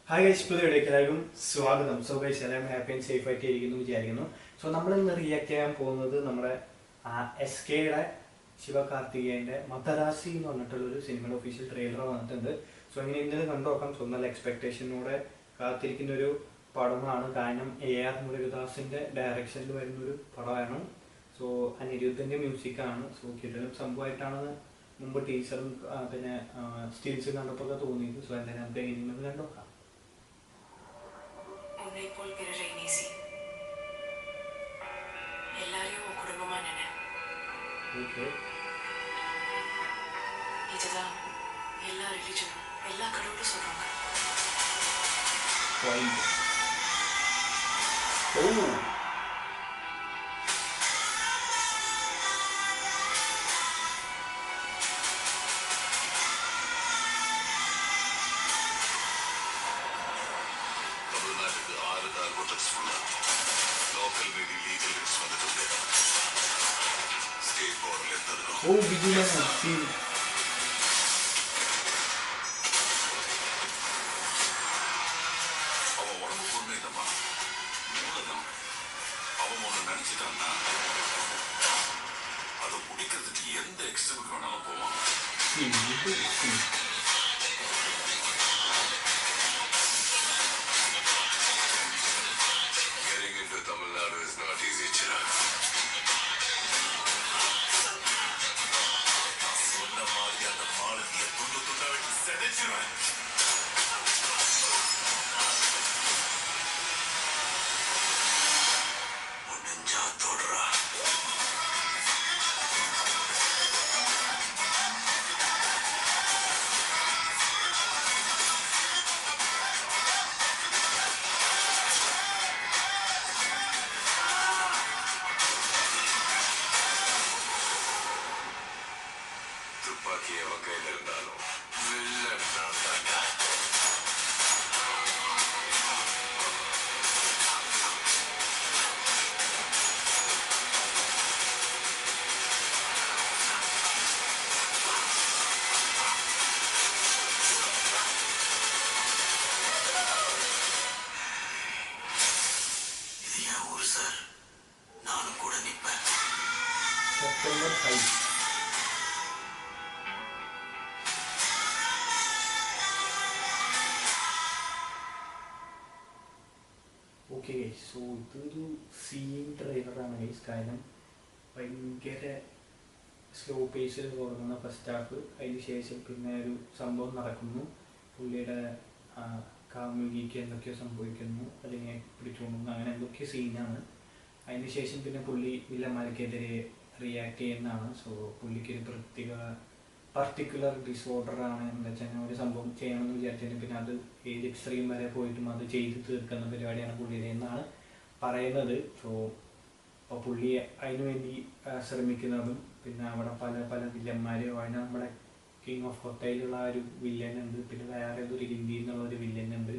Hi guys, പുതിയ വീഡിയോയ്ക്ക് എല്ലാവർക്കും സ്വാഗതം. സോ ഗൈസ്, എല്ലാവരും ഹാപ്പി ആൻഡ് സേഫ് ആയിട്ട് ഇരിക്കുന്നു വിചാരിക്കുന്നു. സോ നമ്മൾ ഇന്ന് റിയാക്ട് ചെയ്യാൻ പോകുന്നത് നമ്മുടെ SKയുടെ ശിവകാർത്തികേയൻ്റെ മദരാസി എന്ന് പറഞ്ഞിട്ടുള്ളൊരു സിനിമയുടെ ഒഫീഷ്യൽ ട്രെയിലർ വന്നിട്ടുണ്ട്. സോ ഇങ്ങനെ ഇന്നത് കണ്ടു നോക്കാം. സോ നല്ല എക്സ്പെക്ടേഷനോടെ കാത്തിരിക്കുന്ന ഒരു പടമാണ്. കാരണം AR മുരുകദാസിൻ്റെ ഡയറക്ഷനിൽ വരുന്നൊരു പടമാണ്. സോ അനിരുദ്ധിൻ്റെ മ്യൂസിക്കാണ്. സോ കിടലും സംഭവമായിട്ടാണ് മുമ്പ് ടീച്ചറും പിന്നെ സ്റ്റീൽസും കണ്ടപ്പോൾ തോന്നിയത്. സോ എന്തായാലും നമുക്ക് എങ്ങനെയെന്ന് കണ്ടു നോക്കാം. ഇപ്പോൾ പിറരേനീസി எல்லாரையும் உன் குடும்பமா நினை. இதுதான் எல்லா ரிலிஜனும் எல்லா கடவுளும் சொல்றாங்க. Oh, Vigilante, sim. Getting into Tamil Nadu is not easy, Chirag. September 5. Okay guys, so ഇതൊരു സീൻ ട്രെയിലറാണ് ഗൈസ്. കാരണം ഭയങ്കര സ്ലോ പേസിൽ തുടങ്ങുന്ന ഫസ്റ്റ് ഹാഫ്, അതിന് ശേഷം പിന്നെ ഒരു സംഭവം നടക്കുന്നു. പുള്ളിയുടെ കാമുകിക്ക് എന്തൊക്കെയോ സംഭവിക്കുന്നു, അല്ലെങ്കിൽ പിടിച്ചുകൊണ്ടുന്നു, അങ്ങനെ എന്തൊക്കെയോ സീനാണ്. അതിന് ശേഷം പിന്നെ പുള്ളി വില്ലന്മാർക്കെതിരെ റിയാക്ട് ചെയ്യുന്നതാണ്. സോ പുള്ളിക്ക് ഒരു പർട്ടിക്കുലർ ഡിസോർഡറാണ്. എന്താ വെച്ചാൽ ഒരു സംഭവം ചെയ്യണമെന്ന് വിചാരിച്ചതിന് പിന്നെ അത് ഏത് എക്സ്ട്രീം വരെ പോയിട്ടും അത് ചെയ്ത് തീർക്കുന്ന പരിപാടിയാണ് പുള്ളിയുടെ എന്നാണ് പറയുന്നത്. സോ അപ്പോൾ പുള്ളി അതിനു വേണ്ടി ശ്രമിക്കുന്നതും പിന്നെ അവിടെ പല പല വില്ലന്മാരും, അതിന് നമ്മുടെ കിങ് ഓഫ് കൊത്തയിലുള്ള ഒരു വില്ലനുണ്ട്, പിന്നെ വേറെ ഒരു ഹിന്ദി എന്നുള്ള ഒരു വില്ലനുണ്ട്,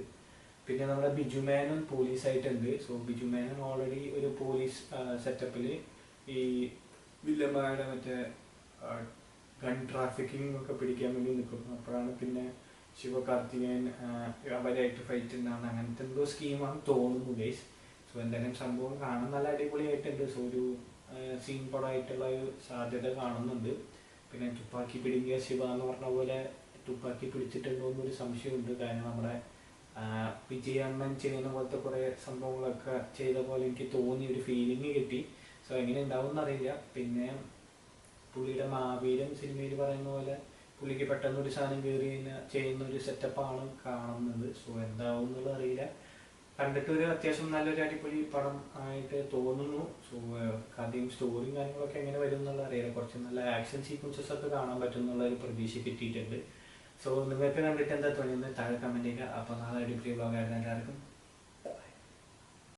പിന്നെ നമ്മുടെ ബിജു മേനോൻ പോലീസായിട്ടുണ്ട്. സോ ബിജു മേനോൻ ഓൾറെഡി ഒരു പോലീസ് സെറ്റപ്പിൽ ഈ വില്ലന്മാരുടെ മറ്റേ ഗൺ ട്രാഫിക്കിംഗ് ഒക്കെ പിടിക്കാൻ വേണ്ടി നിൽക്കുന്നു. അപ്പോഴാണ് പിന്നെ ശിവകാർത്തികേയൻ അവരായിട്ട് ഫൈറ്റ് ഉണ്ടാകുന്ന അങ്ങനത്തെ എന്തോ സ്കീമാണ് തോന്നുന്നു ഗൈസ്. സോ എന്തായാലും സംഭവം കാണാൻ നല്ല അടിപൊളിയായിട്ടുണ്ട്. സോ ഒരു സീൻ പടമായിട്ടുള്ള ഒരു സാധ്യത കാണുന്നുണ്ട്. പിന്നെ തുപ്പാക്കി പിടുങ്ങിയ ശിവ എന്ന് പറഞ്ഞ പോലെ തുപ്പാക്കി പിടിച്ചിട്ടുണ്ടോ എന്നൊരു സംശയമുണ്ട്. കാരണം നമ്മുടെ വിജയണ്ണൻ ചെയ്യുന്ന പോലത്തെ കുറേ സംഭവങ്ങളൊക്കെ ചെയ്ത പോലെ എനിക്ക് തോന്നി, ഒരു ഫീലിംഗ് കിട്ടി. സോ എങ്ങനെ ഉണ്ടാവും എന്നറിയില്ല. പിന്നെ പുള്ളിയുടെ മാവീരൻ സിനിമയിൽ പറയുന്ന പോലെ പുള്ളിക്ക് പെട്ടെന്ന് ഒരു സാധനം കയറി ചെയ്യുന്ന ഒരു സെറ്റപ്പാണ് കാണുന്നത്. സോ എന്താവും എന്നുള്ളത് അറിയില്ല. കണ്ടിട്ടൊരു അത്യാവശ്യം നല്ലൊരു അടിപൊളി പടം ആയിട്ട് തോന്നുന്നു. സോ കഥയും സ്റ്റോറിയും കാര്യങ്ങളൊക്കെ എങ്ങനെ വരും എന്നുള്ള അറിയില്ല. കുറച്ച് നല്ല ആക്ഷൻ സീക്വൻസസ് ഒക്കെ കാണാൻ പറ്റും എന്നുള്ള ഒരു പ്രതീക്ഷ കിട്ടിയിട്ടുണ്ട്. സോ നിങ്ങൾക്ക് കണ്ടിട്ട് എന്താ തോന്നിയെന്ന് താഴെ കമൻറ്റ് ചെയ്യുക. അപ്പോൾ നാളെ അടിപൊളി വ്ളോഗായിരുന്നു എല്ലാവർക്കും.